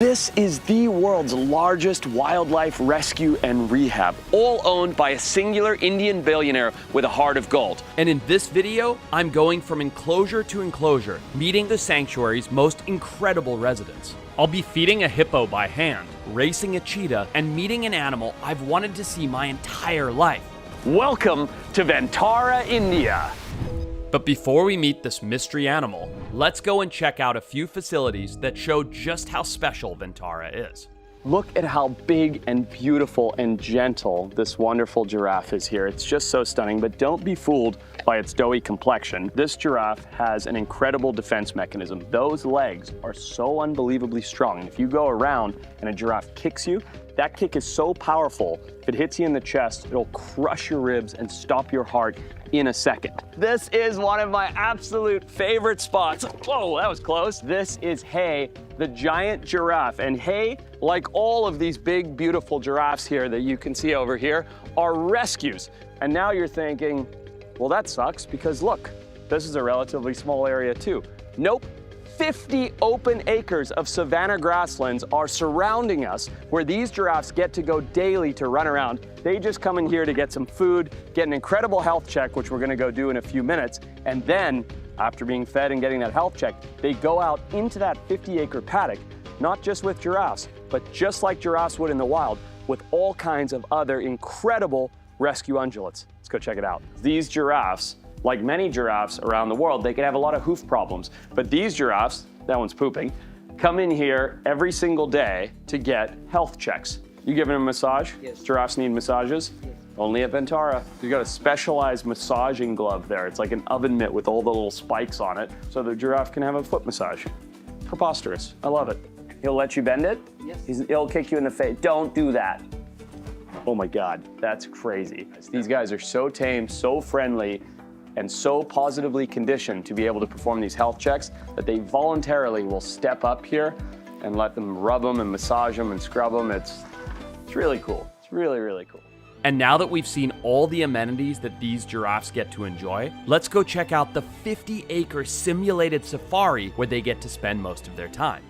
This is the world's largest wildlife rescue and rehab, all owned by a singular Indian billionaire with a heart of gold. And in this video, I'm going from enclosure to enclosure, meeting the sanctuary's most incredible residents. I'll be feeding a hippo by hand, racing a cheetah, and meeting an animal I've wanted to see my entire life. Welcome to Ventara, India. But before we meet this mystery animal, let's go and check out a few facilities that show just how special Ventara is. Look at how big and beautiful and gentle this wonderful giraffe is here. It's just so stunning, but don't be fooled by its doughy complexion. This giraffe has an incredible defense mechanism. Those legs are so unbelievably strong. And if you go around and a giraffe kicks you, that kick is so powerful, if it hits you in the chest, it'll crush your ribs and stop your heart in a second. This is one of my absolute favorite spots. Whoa, that was close. This is Hay, the giant giraffe. And Hay, like all of these big, beautiful giraffes here that you can see over here, are rescues. And now you're thinking, well, that sucks because look, this is a relatively small area too. Nope. 50 open acres of savanna grasslands are surrounding us where these giraffes get to go daily to run around. They just come in here to get some food, get an incredible health check, which we're gonna go do in a few minutes. And then after being fed and getting that health check, they go out into that 50-acre paddock, not just with giraffes, but just like giraffes would in the wild, with all kinds of other incredible rescue ungulates. Let's go check it out. These giraffes, like many giraffes around the world, they can have a lot of hoof problems. But these giraffes, that one's pooping, come in here every single day to get health checks. You giving them a massage? Yes. Giraffes need massages? Yes. Only at Ventara. You got a specialized massaging glove there. It's like an oven mitt with all the little spikes on it, so the giraffe can have a foot massage. Preposterous. I love it. He'll let you bend it? Yes. He'll kick you in the face. Don't do that. Oh my God, that's crazy. These guys are so tame, so friendly, and so positively conditioned to be able to perform these health checks that they voluntarily will step up here and let them rub them and massage them and scrub them. It's really cool. It's really, really cool. And now that we've seen all the amenities that these giraffes get to enjoy, let's go check out the 50-acre simulated safari where they get to spend most of their time.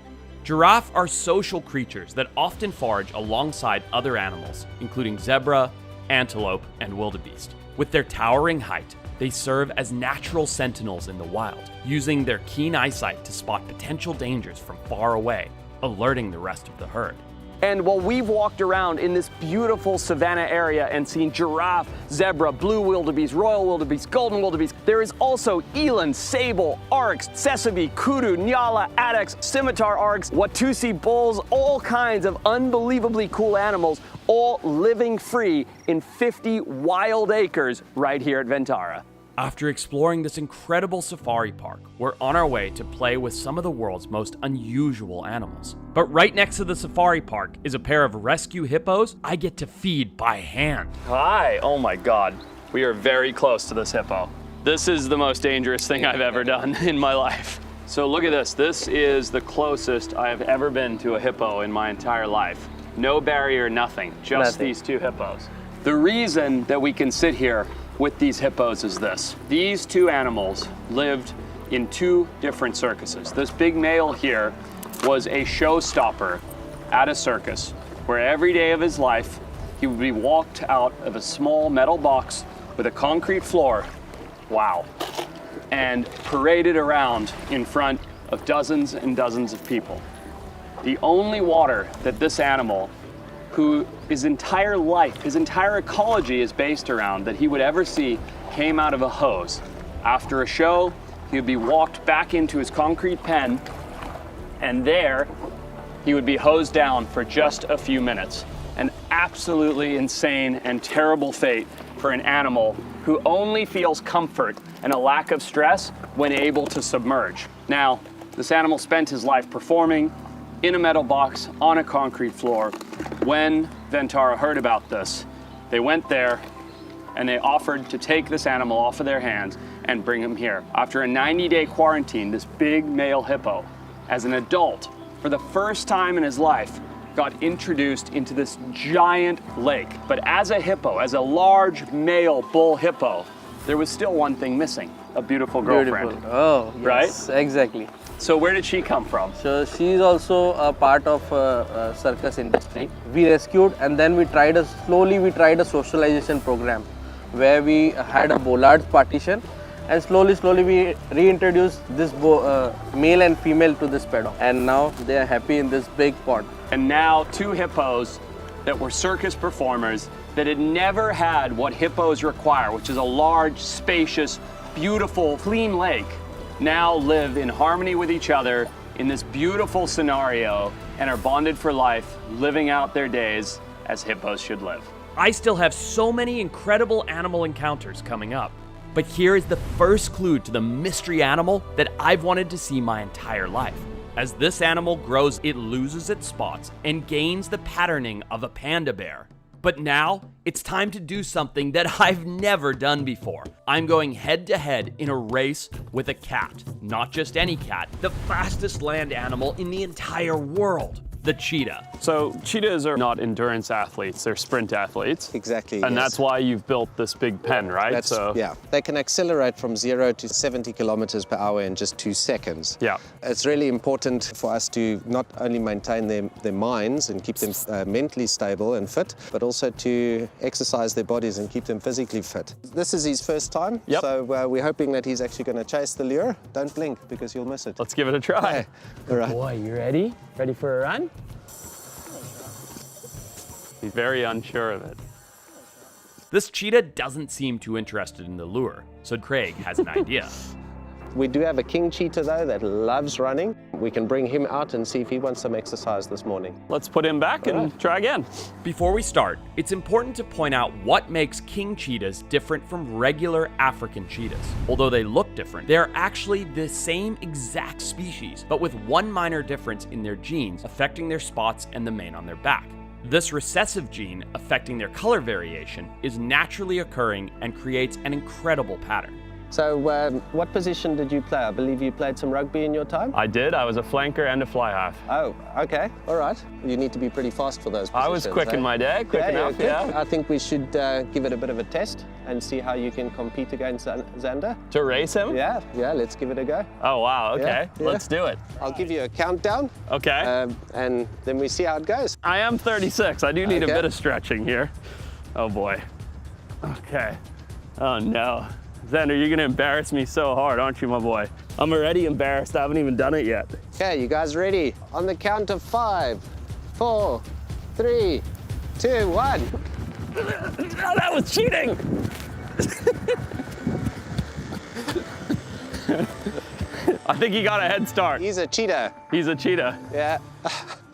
Giraffes are social creatures that often forage alongside other animals, including zebra, antelope, and wildebeest. With their towering height, they serve as natural sentinels in the wild, using their keen eyesight to spot potential dangers from far away, alerting the rest of the herd. And while we've walked around in this beautiful savanna area and seen giraffe, zebra, blue wildebeest, royal wildebeest, golden wildebeest, there is also eland, sable, oryx, tsessebe, kudu, nyala, addax, scimitar oryx, watusi bulls, all kinds of unbelievably cool animals, all living free in 50 wild acres right here at Ventara. After exploring this incredible safari park, we're on our way to play with some of the world's most unusual animals. But right next to the safari park is a pair of rescue hippos I get to feed by hand. Hi, oh my God. We are very close to this hippo. This is the most dangerous thing I've ever done in my life. So look at this. This is the closest I have ever been to a hippo in my entire life. No barrier, nothing, just these two hippos. The reason that we can sit here with these hippos is this. These two animals lived in two different circuses. This big male here was a showstopper at a circus where every day of his life he would be walked out of a small metal box with a concrete floor, wow, and paraded around in front of dozens and dozens of people. The only water that this animal, who his entire life, his entire ecology is based around, that he would ever see, came out of a hose. After a show, he would be walked back into his concrete pen, and there he would be hosed down for just a few minutes. An absolutely insane and terrible fate for an animal who only feels comfort and a lack of stress when able to submerge. Now, this animal spent his life performing in a metal box on a concrete floor. When Ventara heard about this, they went there and they offered to take this animal off of their hands and bring him here. After a 90-day quarantine, this big male hippo, as an adult, for the first time in his life, got introduced into this giant lake. But as a hippo, as a large male bull hippo, there was still one thing missing, a beautiful girlfriend. Beautiful. Oh, Right? yes, exactly. So where did she come from? So she is also a part of circus industry. We rescued and then we tried a socialization program where we had a bollards partition and slowly we reintroduced this male and female to this paddock, and now they are happy in this big pond. And now 2 hippos that were circus performers that had never had what hippos require, which is a large, spacious, beautiful, clean lake, now live in harmony with each other in this beautiful scenario and are bonded for life, living out their days as hippos should live. I still have so many incredible animal encounters coming up. But here is the first clue to the mystery animal that I've wanted to see my entire life. As this animal grows, it loses its spots and gains the patterning of a panda bear. But now, it's time to do something that I've never done before. I'm going head to head in a race with a cat. Not just any cat, the fastest land animal in the entire world, the cheetah. So cheetahs are not endurance athletes, they're sprint athletes. Exactly. And yes. that's why you've built this big pen, right? Yeah. They can accelerate from 0 to 70 kilometers per hour in just 2 seconds. Yeah. It's really important for us to not only maintain their minds and keep them mentally stable and fit, but also to exercise their bodies and keep them physically fit. This is his first time, Yep. so we're hoping that he's actually going to chase the lure. Don't blink because you'll miss it. Let's give it a try. Okay. All right. Boy, you ready? Ready for a run? He's very unsure of it. This cheetah doesn't seem too interested in the lure, so Craig has an idea. We do have a king cheetah though that loves running. We can bring him out and see if he wants some exercise this morning. Let's put him back and try again. Before we start, it's important to point out what makes king cheetahs different from regular African cheetahs. Although they look different, they are actually the same exact species, but with one minor difference in their genes affecting their spots and the mane on their back. This recessive gene affecting their color variation is naturally occurring and creates an incredible pattern. So what position did you play? I believe you played some rugby in your time? I did. I was a flanker and a fly half. Oh, okay. All right. You need to be pretty fast for those positions. I was quick in my day, quick enough, you're good. yeah. I think we should give it a bit of a test and see how you can compete against Xander. To race him? Yeah, let's give it a go. Oh, wow, okay. Yeah. Let's do it. I'll give you a countdown. Okay. And then we see how it goes. I am 36. I do need a Okay. bit of stretching here. Oh, boy. Okay. Oh, no. Xander, you're going to embarrass me so hard, aren't you, my boy? I'm already embarrassed. I haven't even done it yet. Okay, you guys ready? On the count of 5, 4, 3, 2, 1. Oh, that was cheating! I think he got a head start. He's a cheetah. He's a cheetah. Yeah.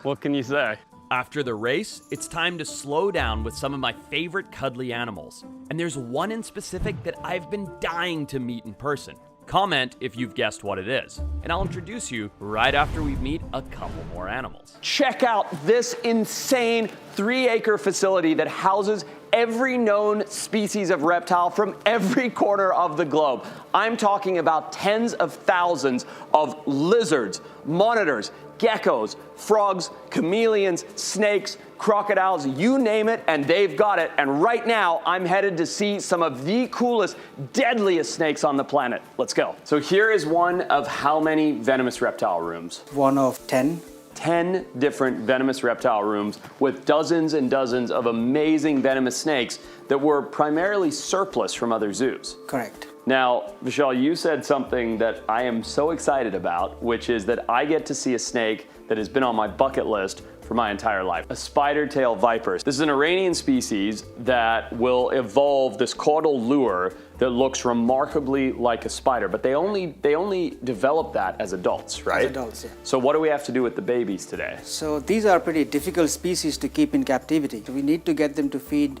What can you say? After the race, it's time to slow down with some of my favorite cuddly animals. And there's one in specific that I've been dying to meet in person. Comment if you've guessed what it is, and I'll introduce you right after we meet a couple more animals. Check out this insane 3-acre facility that houses every known species of reptile from every corner of the globe. I'm talking about tens of thousands of lizards, monitors, geckos, frogs, chameleons, snakes, crocodiles, you name it, and they've got it. And right now, I'm headed to see some of the coolest, deadliest snakes on the planet. Let's go. So here is one of how many venomous reptile rooms? One of 10. 10 different venomous reptile rooms with dozens and dozens of amazing venomous snakes that were primarily surplus from other zoos. Correct. Now, Vishal, you said something that I am so excited about, which is that I get to see a snake that has been on my bucket list for my entire life. A spider-tail viper. This is an Iranian species that will evolve this caudal lure that looks remarkably like a spider, but they only develop that as adults, right? As adults, yeah. So what do we have to do with the babies today? So these are pretty difficult species to keep in captivity. We need to get them to feed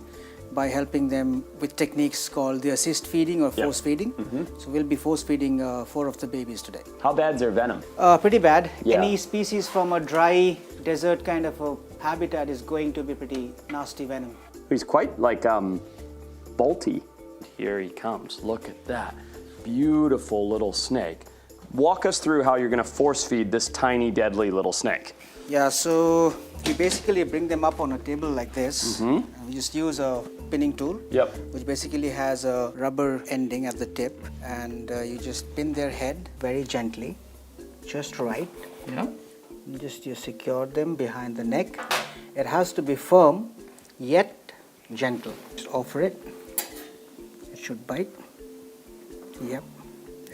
by helping them with techniques called the assist feeding or force feeding. So we'll be force feeding 4 of the babies today. How bad's their venom? Pretty bad. Yeah. Any species from a dry desert kind of a habitat is going to be pretty nasty venom. He's quite like bolty. Here he comes. Look at that. Beautiful little snake. Walk us through how you're going to force feed this tiny, deadly little snake. Yeah, so we basically bring them up on a table like this. And we just use a pinning tool, Yep. which basically has a rubber ending at the tip, and you just pin their head very gently, just right. Yeah. You secure them behind the neck. It has to be firm, yet gentle. Just offer it. It should bite. Yep.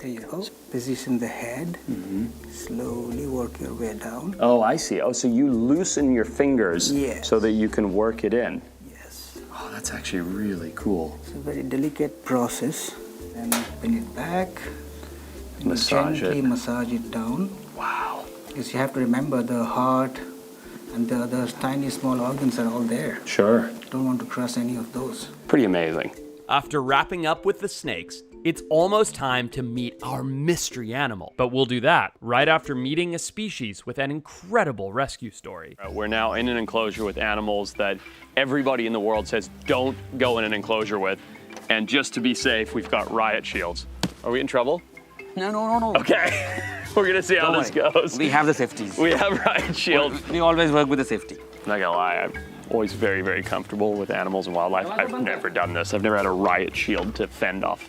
There you go. Position the head. Slowly work your way down. Oh, I see. Oh, so you loosen your fingers Yes. so that you can work it in. Yes. Oh, that's actually really cool. It's a very delicate process. And pin it back. And Massage gently it. massage it down. Wow. Because you have to remember the heart and the other tiny small organs are all there. Sure. Don't want to crush any of those. Pretty amazing. After wrapping up with the snakes, it's almost time to meet our mystery animal. But we'll do that right after meeting a species with an incredible rescue story. We're now in an enclosure with animals that everybody in the world says don't go in an enclosure with. And just to be safe, we've got riot shields. Are we in trouble? No. Okay. We're gonna see how Don't this worry. goes. We have the safeties. We have riot shields. We always work with the safety. Not gonna lie, I'm always very, very comfortable with animals and wildlife. I've never done this. I've never had a riot shield to fend off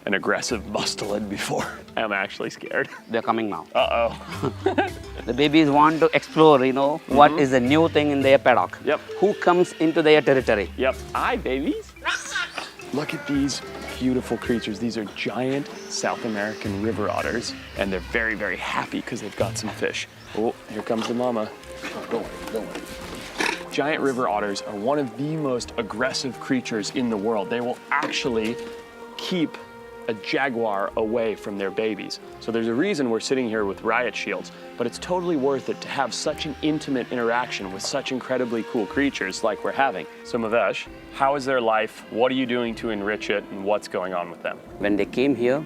an aggressive mustelid before. I'm actually scared. They're coming now. Uh-oh. The babies want to explore, what is the new thing in their paddock. Yep. Who comes into their territory. Yep. Hi, babies. Look at these beautiful creatures. These are giant South American river otters, and they're very, very happy because they've got some fish. Oh, here comes the mama. Don't worry. Giant river otters are one of the most aggressive creatures in the world. They will actually keep a jaguar away from their babies. So there's a reason we're sitting here with riot shields, but it's totally worth it to have such an intimate interaction with such incredibly cool creatures like we're having. So Mavesh, how is their life? What are you doing to enrich it, and what's going on with them? When they came here,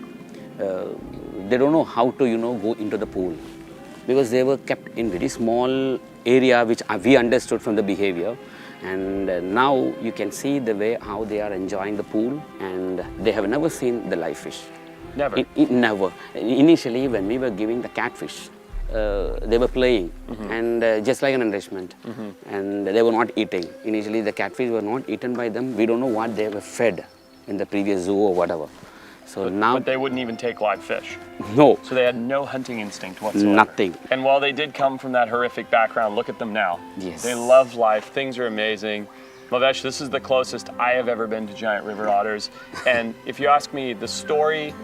they don't know how to, go into the pool. Because they were kept in very small area, which we understood from the behavior. And now you can see the way how they are enjoying the pool, and they have never seen the live fish. Never. Never. Initially, when we were giving the catfish, they were playing, and just like an enrichment, and they were not eating. Initially, the catfish were not eaten by them. We don't know what they were fed in the previous zoo or whatever. So now, But they wouldn't even take live fish. no, So they had no hunting instinct whatsoever. nothing. And while they did come from that horrific background, look at them now. Yes. They love life. Things are amazing. Mavesh, this is the closest I have ever been to giant river otters. And if you ask me, the story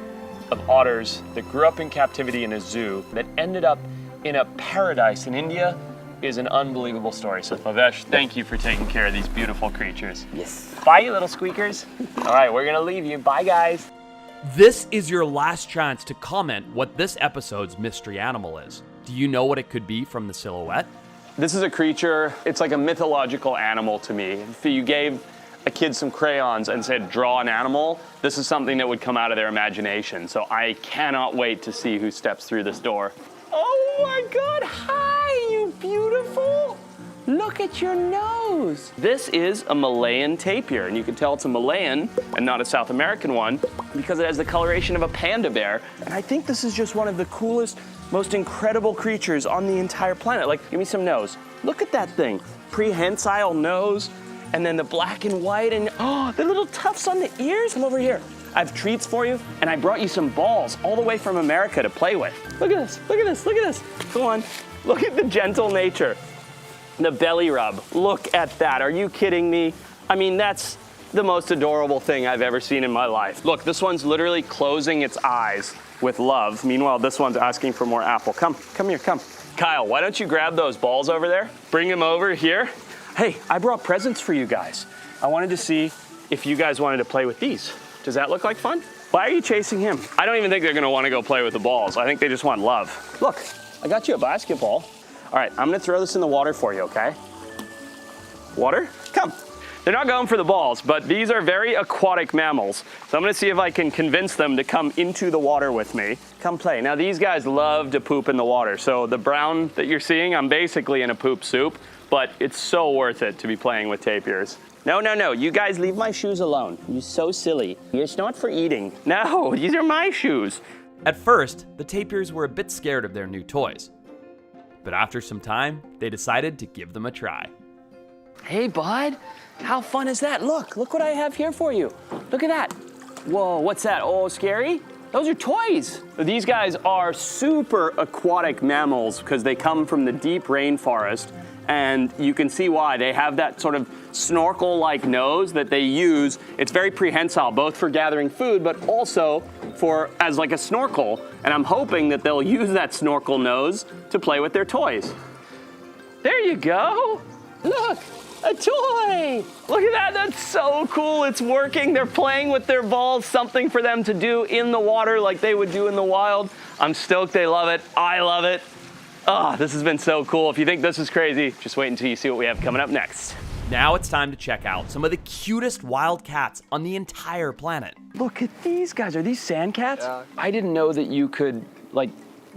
of otters that grew up in captivity in a zoo that ended up in a paradise in India is an unbelievable story. So Mavesh, thank you for taking care of these beautiful creatures. Yes. Bye, you little squeakers. All right, we're gonna leave you. Bye, guys. This is your last chance to comment what this episode's mystery animal is. Do you know what it could be from the silhouette? This is a creature, it's like a mythological animal to me. If you gave a kid some crayons and said, draw an animal, this is something that would come out of their imagination. So I cannot wait to see who steps through this door. Oh my God, hi, you beautiful. Look at your nose. This is a Malayan tapir, and you can tell it's a Malayan and not a South American one because it has the coloration of a panda bear. And I think this is just one of the coolest, most incredible creatures on the entire planet. Like, give me some nose. Look at that thing. Prehensile nose, and then the black and white, and oh, the little tufts on the ears. Come over here. I have treats for you, and I brought you some balls all the way from America to play with. Look at this, look at this, look at this. Go on, look at the gentle nature. The belly rub, look at that. Are you kidding me? I mean, that's the most adorable thing I've ever seen in my life. Look, this one's literally closing its eyes with love. Meanwhile, this one's asking for more apple. Come here, come. Kyle, why don't you grab those balls over there? Bring them over here. Hey, I brought presents for you guys. I wanted to see if you guys wanted to play with these. Does that look like fun? Why are you chasing him? I don't even think they're gonna wanna go play with the balls. I think they just want love. Look, I got you a basketball. All right, I'm gonna throw this in the water for you, okay? Water? Come. They're not going for the balls, but these are very aquatic mammals. So I'm gonna see if I can convince them to come into the water with me. Come play. Now these guys love to poop in the water. So the brown that you're seeing, I'm basically in a poop soup, but it's so worth it to be playing with tapirs. No, you guys leave my shoes alone. You're so silly. It's not for eating. No, these are my shoes. At first, the tapirs were a bit scared of their new toys. but after some time, they decided to give them a try. Hey, bud, how fun is that? Look what I have here for you. Look at that. Whoa, what's that? Oh, scary? Those are toys. These guys are super aquatic mammals because they come from the deep rainforest, and you can see why. They have that sort of snorkel-like nose that they use. It's very prehensile, both for gathering food, but also as like a snorkel. And I'm hoping that they'll use that snorkel nose to play with their toys. There you go. Look, a toy. Look at that, that's so cool. It's working. They're playing with their balls, something for them to do in the water like they would do in the wild. I'm stoked they love it. I love it. Oh, this has been so cool. If you think this is crazy, just wait until you see what we have coming up next. Now it's time to check out some of the cutest wild cats on the entire planet. Look at these guys. Are these sand cats? Yeah. I didn't know that you could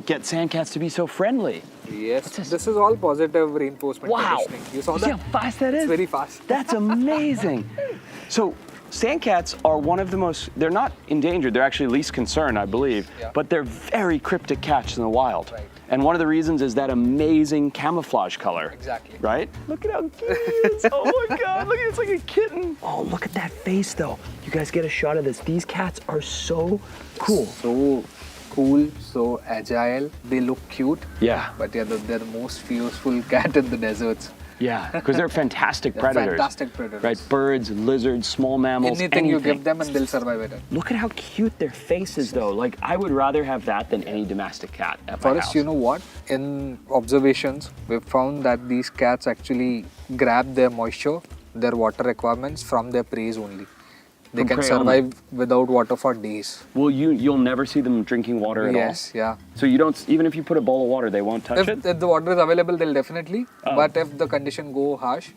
get sand cats to be so friendly. Yes, this is all positive reinforcement Wow. conditioning. You saw See that? how fast that is? It's very fast. That's amazing. So sand cats are one of the most, they're not endangered, they're actually least concern, I believe, Yeah. but they're very cryptic cats in the wild. Right. And one of the reasons is that amazing camouflage color. Exactly. Right? Look at how cute it is. Oh my God, look at it, it's like a kitten. Oh, look at that face though. You guys get a shot of this. These cats are so cool. So cool, so agile. They look cute. Yeah. But yeah, they're the most fearful cat in the deserts. Yeah, because they're fantastic They're predators. fantastic predators. Right, birds, lizards, small mammals, Anything you give them and they'll survive it. Look at how cute their face is though. Like, I would rather have that than any domestic cat at my Forrest, house. you know what? In observations, we've found that these cats actually grab their moisture, their water requirements from their prey only. They From can prey survive without water for days. Well, you'll never see them drinking water at all? Yes, yeah. So you don't, even if you put a bowl of water, they won't touch it? If the water is available, they'll definitely. Oh. But if the condition go harsh,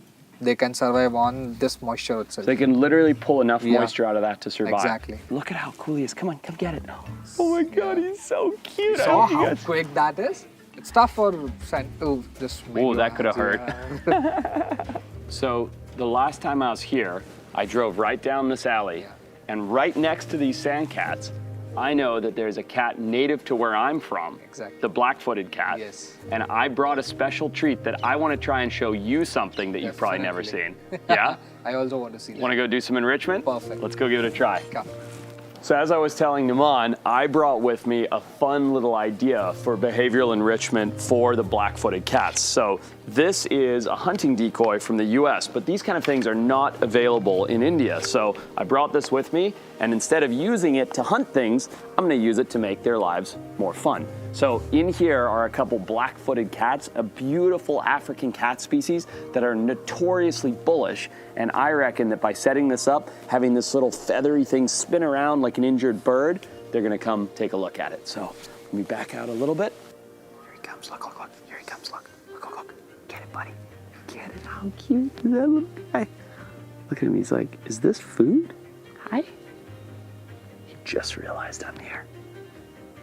they can survive on this moisture itself. They can literally pull enough Yeah. moisture out of that to survive. Exactly. Look at how cool he is. Come on, come get it. Oh my God, he's so cute. I Saw hope you how guys- quick that is? It's tough for scent to just make Oh, your that could have hands, hurt. So the last time I was here, I drove right down this alley, and right next to these sand cats, I know that there's a cat native to where I'm from, Exactly. the black-footed cat. Yes. And I brought a special treat that I want to try and show you something that you've probably never seen. Yeah? I also want to see Want to go do some enrichment? Perfect. Let's go give it a try. Come. So as I was telling Naman, I brought with me a fun little idea for behavioral enrichment for the black-footed cats. So this is a hunting decoy from the US, but these kind of things are not available in India. So I brought this with me, and instead of using it to hunt things, I'm gonna use it to make their lives more fun. So in here are a couple black-footed cats, a beautiful African cat species that are notoriously bullish. And I reckon that by setting this up, having this little feathery thing spin around like an injured bird, they're gonna come take a look at it. So let me back out a little bit. Here he comes, look, look, look. Here he comes, look, look, look, look. Get it, buddy. Get it, how cute is that little guy? Look at him, he's like, is this food? Hi. He just realized I'm here.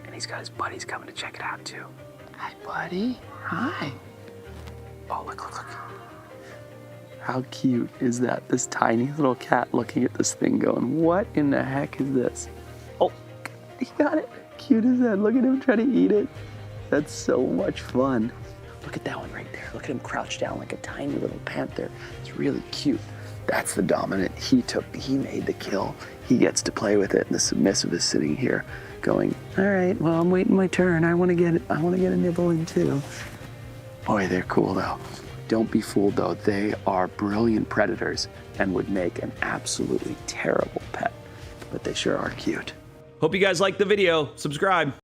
And he's got his buddies coming to check it out too. Hi, buddy. Hi. Oh, look, look, look. How cute is that? This tiny little cat looking at this thing going, what in the heck is this? Oh, he got it. Cute as that. Look at him try to eat it. That's so much fun. Look at that one right there. Look at him crouched down like a tiny little panther. It's really cute. That's the dominant. He made the kill. He gets to play with it. And the submissive is sitting here going, all right, well, I'm waiting my turn. I want to get a nibble in too. Boy, they're cool though. Don't be fooled though. They are brilliant predators and would make an absolutely terrible pet, but they sure are cute. Hope you guys liked the video. Subscribe.